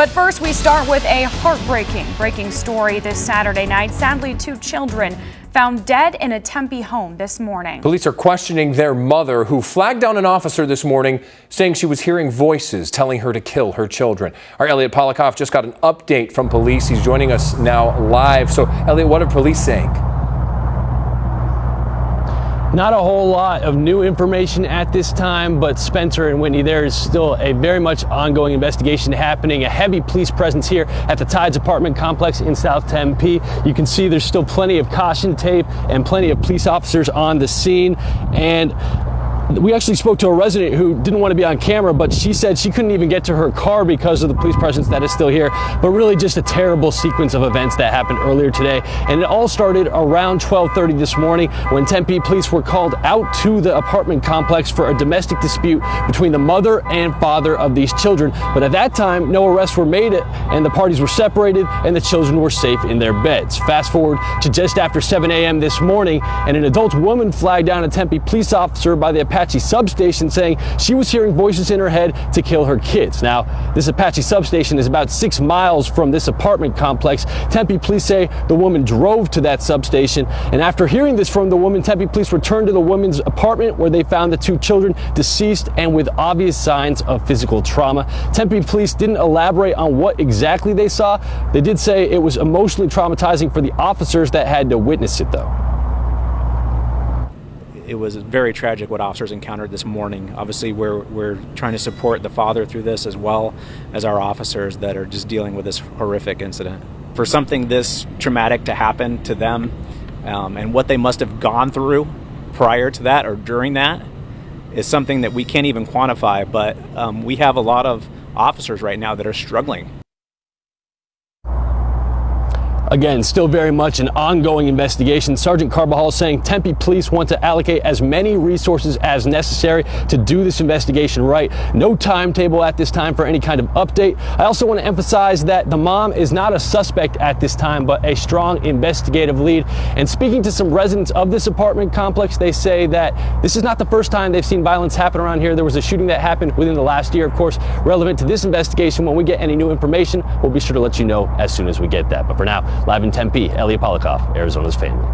But first, we start with a breaking story this Saturday night. Sadly, 2 children found dead in a Tempe home this morning. Police are questioning their mother, who flagged down an officer this morning saying she was hearing voices telling her to kill her children. Our Elliot Polikoff just got an update from police. He's joining us now live. So, Elliot, what are police saying? Not a whole lot of new information at this time, but Spencer and Whitney, there is still a very much ongoing investigation happening. A heavy police presence here at the Tides apartment complex in South Tempe. You can see there's still plenty of caution tape and plenty of police officers on the scene. And we actually spoke to a resident who didn't want to be on camera, but she said she couldn't even get to her car because of the police presence that is still here. But really just a terrible sequence of events that happened earlier today. And it all started around 12:30 this morning when Tempe police were called out to the apartment complex for a domestic dispute between the mother and father of these children. But at that time, no arrests were made and the parties were separated and the children were safe in their beds. Fast forward to just after 7 a.m. this morning, and an adult woman flagged down a Tempe police officer by the Apache substation saying she was hearing voices in her head to kill her kids. Now, this Apache substation is about 6 miles from this apartment complex. Tempe police say the woman drove to that substation, and after hearing this from the woman, Tempe police returned to the woman's apartment where they found the 2 children deceased and with obvious signs of physical trauma. Tempe police didn't elaborate on what exactly they saw. They did say it was emotionally traumatizing for the officers that had to witness it, though. It was very tragic what officers encountered this morning. Obviously, we're trying to support the father through this, as well as our officers that are just dealing with this horrific incident. For something this traumatic to happen to them, and what they must have gone through prior to that or during that, is something that we can't even quantify. But we have a lot of officers right now that are struggling. Again, still very much an ongoing investigation. Sergeant Carbajal saying Tempe police want to allocate as many resources as necessary to do this investigation right. No timetable at this time for any kind of update. I also want to emphasize that the mom is not a suspect at this time, but a strong investigative lead. And speaking to some residents of this apartment complex, they say that this is not the first time they've seen violence happen around here. There was a shooting that happened within the last year, of course, relevant to this investigation. When we get any new information, we'll be sure to let you know as soon as we get that. But for now, live in Tempe, Elliot Polikoff, Arizona's Family.